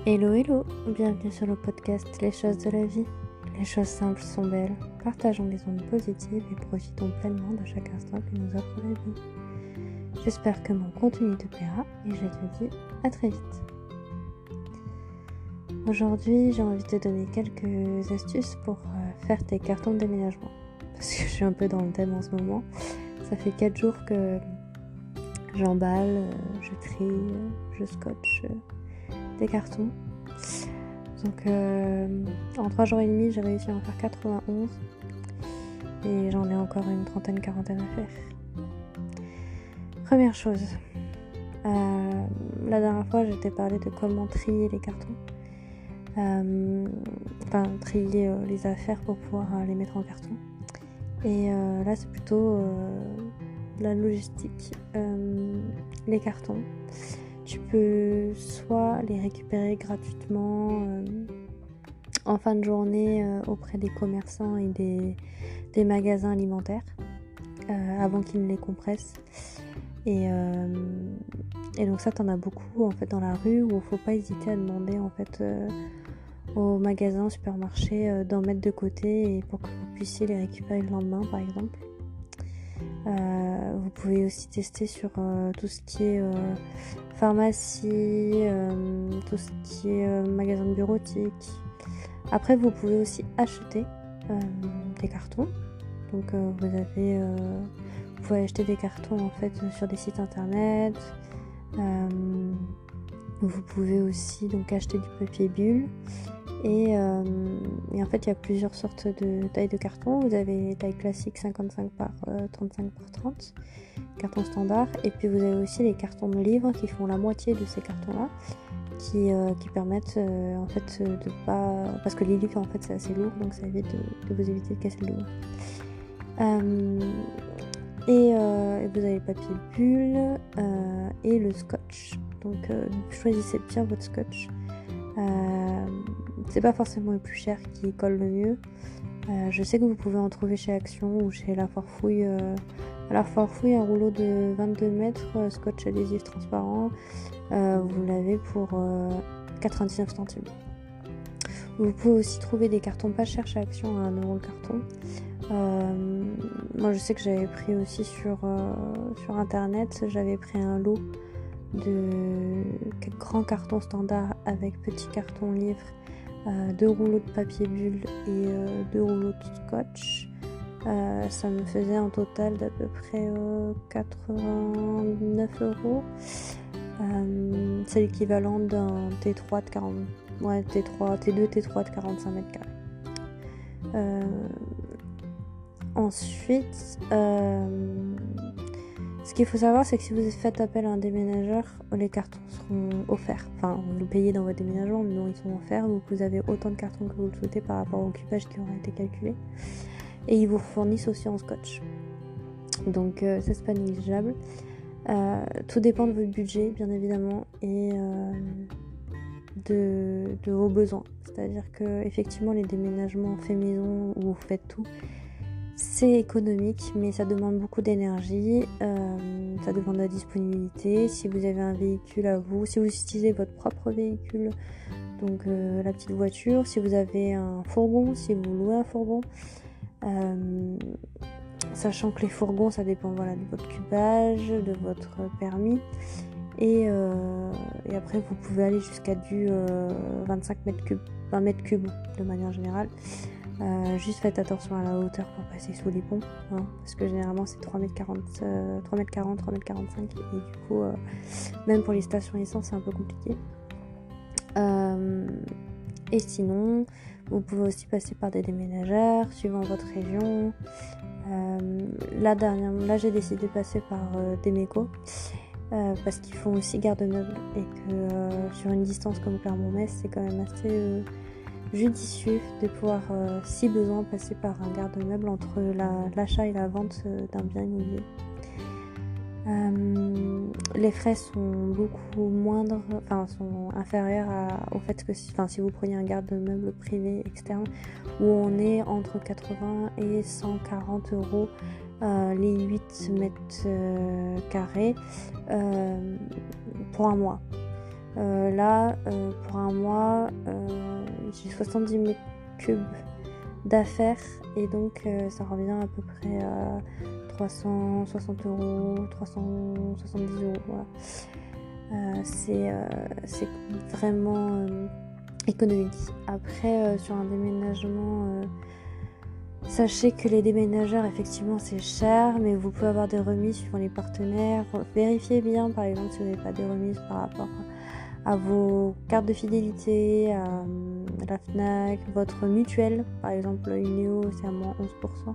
Hello hello, bienvenue sur le podcast Les choses de la vie. Les choses simples sont belles, partageons les ondes positives et profitons pleinement de chaque instant que nous offre la vie. J'espère que mon contenu te plaira et je te dis à très vite. Aujourd'hui, j'ai envie de te donner quelques astuces pour faire tes cartons de déménagement. Parce que je suis un peu dans le thème en ce moment. Ça fait 4 jours que j'emballe, je trie, je scotche des cartons. Donc en 3 jours et demi, j'ai réussi à en faire 91 et j'en ai encore une quarantaine à faire. Première chose, la dernière fois, je t'ai parlé de comment trier les cartons. Trier les affaires pour pouvoir les mettre en carton. Et là, c'est plutôt la logistique. Les cartons, tu peux soit les récupérer gratuitement en fin de journée auprès des commerçants et des magasins alimentaires avant qu'ils ne les compressent. Et donc ça, t'en as beaucoup en fait dans la rue où il faut pas hésiter à demander en fait au magasin, au supermarché d'en mettre de côté et pour que vous puissiez les récupérer le lendemain par exemple. Vous pouvez aussi tester sur tout ce qui est pharmacie, tout ce qui est magasin de bureautique. Après, vous pouvez aussi acheter des cartons. Donc vous pouvez acheter des cartons en fait sur des sites internet. Vous pouvez aussi donc acheter du papier bulle. Et en fait, il y a plusieurs sortes de tailles de carton. Vous avez les tailles classiques 55 par 35 par 30, carton standard. Et puis vous avez aussi les cartons de livres qui font la moitié de ces cartons-là, qui permettent en fait de pas... Parce que les livres en fait c'est assez lourd, donc ça évite de vous éviter de casser le dos. Et vous avez le papier bulle et le scotch. Donc choisissez bien votre scotch. C'est pas forcément le plus cher qui colle le mieux. Je sais que vous pouvez en trouver chez Action ou chez La Forfouille. À La Forfouille, un rouleau de 22 mètres, scotch adhésif transparent, vous l'avez pour 99 centimes. Vous pouvez aussi trouver des cartons pas chers chez Action à 1€ le carton. Moi je sais que j'avais pris aussi sur internet, j'avais pris un lot de grands cartons standards avec petits cartons livres, 2 rouleaux de papier bulle et 2 rouleaux de scotch. Ça me faisait un total d'à peu près 89€. C'est l'équivalent d'un T3 de 40. Ouais, T2, T3 de 45 mètres carrés. Ensuite, ce qu'il faut savoir, c'est que si vous faites appel à un déménageur, les cartons seront offerts. Enfin, vous le payez dans votre déménagement, mais non, ils sont offerts. Vous avez autant de cartons que vous le souhaitez par rapport au coupage qui aura été calculé. Et ils vous fournissent aussi en scotch. Donc, ça, c'est pas négligeable. Tout dépend de votre budget, bien évidemment, et de vos besoins. C'est-à-dire que, effectivement, les déménagements fait maison où vous faites tout, c'est économique, mais ça demande beaucoup d'énergie, ça demande de la disponibilité. Si vous avez un véhicule à vous, si vous utilisez votre propre véhicule, donc la petite voiture, si vous avez un fourgon, si vous louez un fourgon, sachant que les fourgons, ça dépend de votre cubage, de votre permis. Et après, vous pouvez aller jusqu'à du 25 mètres cubes, 20 mètres cubes de manière générale. Juste faites attention à la hauteur pour passer sous les ponts, hein, parce que généralement c'est 3m40, 3m40, 3m45 et du coup même pour les stations essence c'est un peu compliqué. Et sinon vous pouvez aussi passer par des déménageurs suivant votre région. Là j'ai décidé de passer par Demeco parce qu'ils font aussi garde-meubles et que sur une distance comme Clermont-Metz c'est quand même assez judicieux de pouvoir, si besoin, passer par un garde-meuble entre l'achat et la vente d'un bien immobilier. Les frais sont beaucoup moindres, sont inférieurs au fait que si vous preniez un garde-meuble privé externe où on est entre 80 et 140€ les 8 mètres carrés pour un mois. Là, pour un mois, j'ai 70 mètres cubes d'affaires et donc ça revient à peu près à 360 €, 370 €, voilà. C'est vraiment économique. Après, sur un déménagement, sachez que les déménageurs, effectivement, c'est cher, mais vous pouvez avoir des remises suivant les partenaires. Vérifiez bien, par exemple, si vous n'avez pas des remises par rapport à vos cartes de fidélité, à la Fnac, votre mutuelle. Par exemple, Unéo, c'est à moins 11%.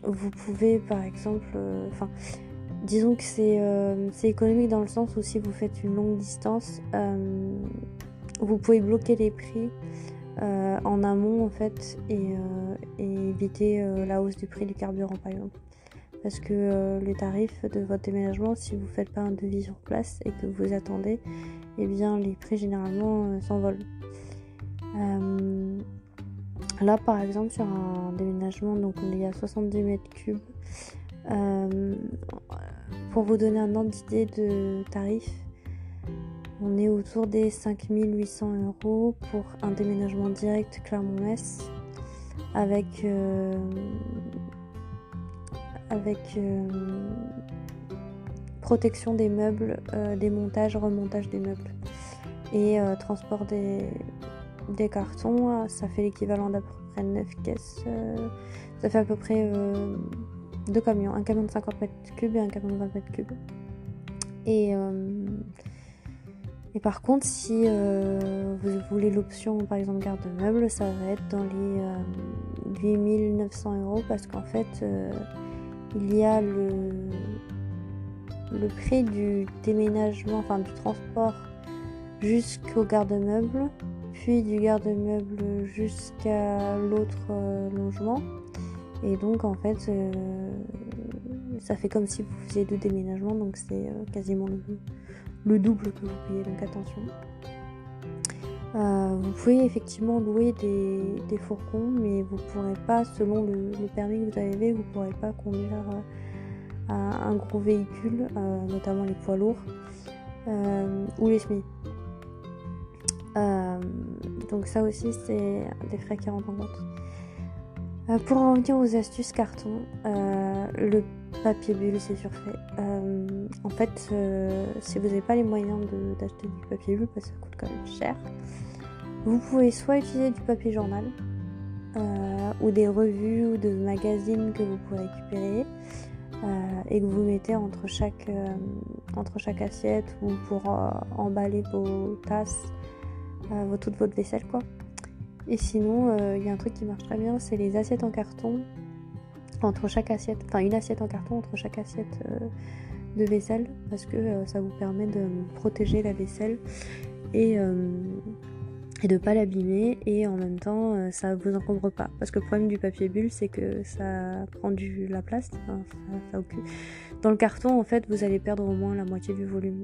Vous pouvez, par exemple... disons que c'est économique dans le sens où si vous faites une longue distance, vous pouvez bloquer les prix en amont en fait et éviter la hausse du prix du carburant par exemple. Parce que les tarifs de votre déménagement, si vous ne faites pas un devis sur place et que vous attendez, eh bien les prix généralement s'envolent. Là par exemple sur un déménagement, donc il y a 70 mètres cubes. Pour vous donner un ordre d'idée de tarif, on est autour des 5 800 € pour un déménagement direct Clermont-Metz avec protection des meubles, démontage, remontage des meubles et transport des cartons. Ça fait l'équivalent d'à peu près 9 caisses. Ça fait à peu près 2 camions, un camion de 50 mètres cubes et un camion de 20 mètres cubes. Et par contre, si vous voulez l'option par exemple garde de meubles, ça va être dans les 8 900 € parce qu'en fait il y a le prix du déménagement, enfin du transport jusqu'au garde-meubles, puis du garde-meubles jusqu'à l'autre logement. Et donc en fait ça fait comme si vous faisiez 2 déménagements, donc c'est quasiment le double que vous payez, donc attention. Vous pouvez effectivement louer des fourgons, mais vous ne pourrez pas, selon le permis que vous avez, vous ne pourrez pas conduire un gros véhicule, notamment les poids lourds ou les semis. Donc ça aussi c'est des frais qui rentrent en compte. Pour en revenir aux astuces carton, le papier bulle c'est surfait. En fait, si vous n'avez pas les moyens d'acheter du papier bulle parce que ça coûte quand même cher, vous pouvez soit utiliser du papier journal ou des revues ou de magazines que vous pouvez récupérer et que vous mettez entre chaque assiette ou pour emballer vos tasses, toute votre vaisselle quoi. Et sinon, il y a un truc qui marche très bien, c'est les assiettes en carton entre chaque assiette, enfin une assiette en carton entre chaque assiette de vaisselle, parce que ça vous permet de protéger la vaisselle et de pas l'abîmer, et en même temps ça vous encombre pas, parce que le problème du papier bulle c'est que ça prend la place, enfin, ça occupe. Dans le carton en fait vous allez perdre au moins la moitié du volume,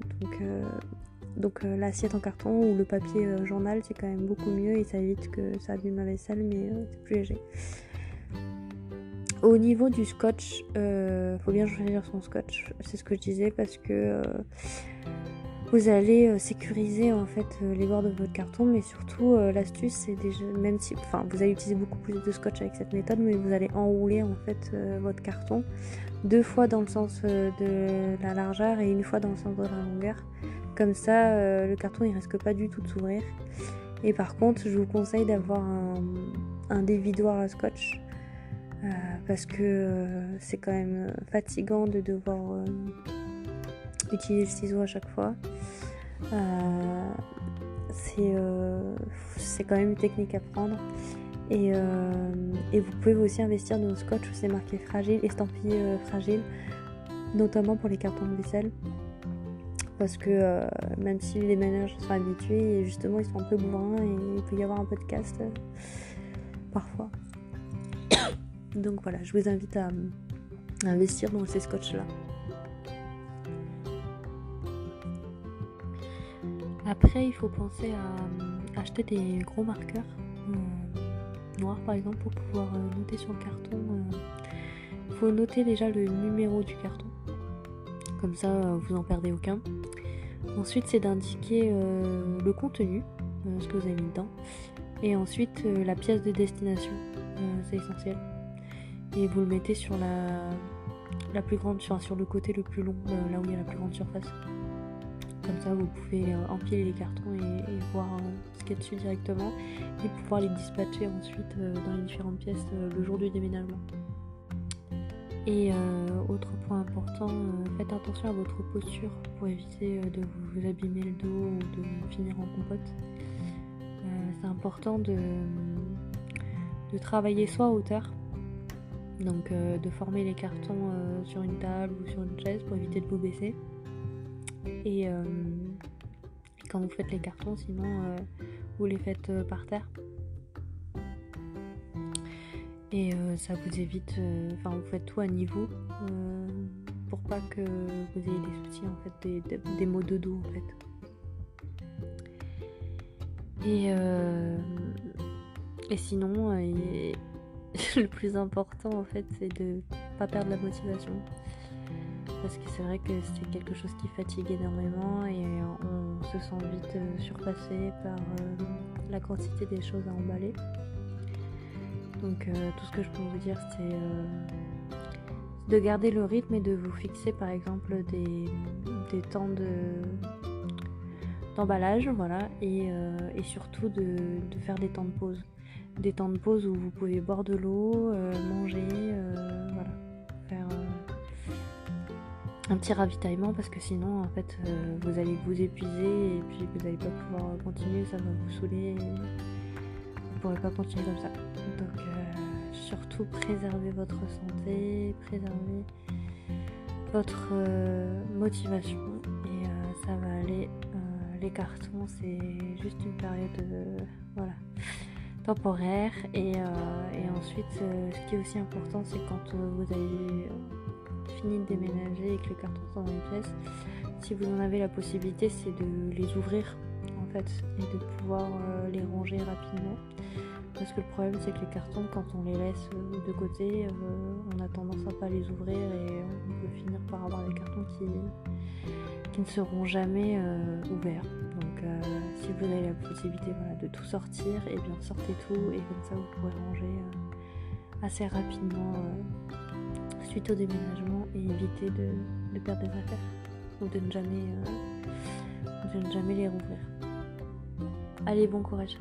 donc l'assiette en carton ou le papier journal c'est quand même beaucoup mieux et ça évite que ça abîme la vaisselle, mais c'est plus léger. Au niveau du scotch, faut bien choisir son scotch, c'est ce que je disais, parce que vous allez sécuriser en fait les bords de votre carton, mais surtout l'astuce c'est déjà, même si, enfin vous allez utiliser beaucoup plus de scotch avec cette méthode, mais vous allez enrouler en fait votre carton 2 fois dans le sens de la largeur et 1 fois dans le sens de la longueur. Comme ça, le carton il risque pas du tout de s'ouvrir. Et par contre, je vous conseille d'avoir un dévidoir à scotch parce que c'est quand même fatigant de devoir utiliser le ciseau à chaque fois. C'est quand même une technique à prendre. Et vous pouvez aussi investir dans le scotch où c'est marqué fragile, estampillé fragile, notamment pour les cartons de vaisselle. Parce que même si les ménages sont habitués, justement ils sont un peu bourrins et il peut y avoir un peu de casse parfois. Donc voilà, je vous invite à investir dans ces scotch là. Après il faut penser à acheter des gros marqueurs noirs par exemple pour pouvoir noter sur le carton. Il faut noter déjà le numéro du carton. Comme ça, vous en perdez aucun. Ensuite, c'est d'indiquer le contenu, ce que vous avez mis dedans. Et ensuite, la pièce de destination, c'est essentiel. Et vous le mettez sur la plus grande, sur le côté le plus long, là où il y a la plus grande surface. Comme ça, vous pouvez empiler les cartons et voir ce qu'il y a dessus directement et pouvoir les dispatcher ensuite dans les différentes pièces le jour du déménagement. Et autre point important, faites attention à votre posture pour éviter de vous abîmer le dos ou de finir en compote. C'est important de travailler soit à hauteur, donc de former les cartons sur une table ou sur une chaise pour éviter de vous baisser. Et quand vous faites les cartons, sinon vous les faites par terre. Et ça vous évite, vous faites tout à niveau pour pas que vous ayez des soucis en fait, des maux de dos en fait. Et sinon, le plus important en fait, c'est de pas perdre la motivation. Parce que c'est vrai que c'est quelque chose qui fatigue énormément et on se sent vite surpassé par la quantité des choses à emballer. Donc tout ce que je peux vous dire, c'est de garder le rythme et de vous fixer par exemple des temps d'emballage, voilà, et surtout de faire des temps de pause. Des temps de pause où vous pouvez boire de l'eau, manger, voilà, faire un petit ravitaillement parce que sinon en fait vous allez vous épuiser et puis vous n'allez pas pouvoir continuer, ça va vous saouler et vous ne pourrez pas continuer comme ça. Donc surtout préservez votre santé, préservez votre motivation et ça va aller. Les cartons c'est juste une période temporaire et ensuite ce qui est aussi important c'est quand vous avez fini de déménager et que les cartons sont dans une pièce, si vous en avez la possibilité, c'est de les ouvrir en fait et de pouvoir les ranger rapidement. Parce que le problème c'est que les cartons, quand on les laisse de côté, on a tendance à pas les ouvrir et on peut finir par avoir des cartons qui ne seront jamais ouverts. Donc si vous avez la possibilité de tout sortir, et bien sortez tout et comme ça vous pourrez ranger assez rapidement suite au déménagement et éviter de perdre des affaires ou de ne jamais les rouvrir. Allez, bon courage.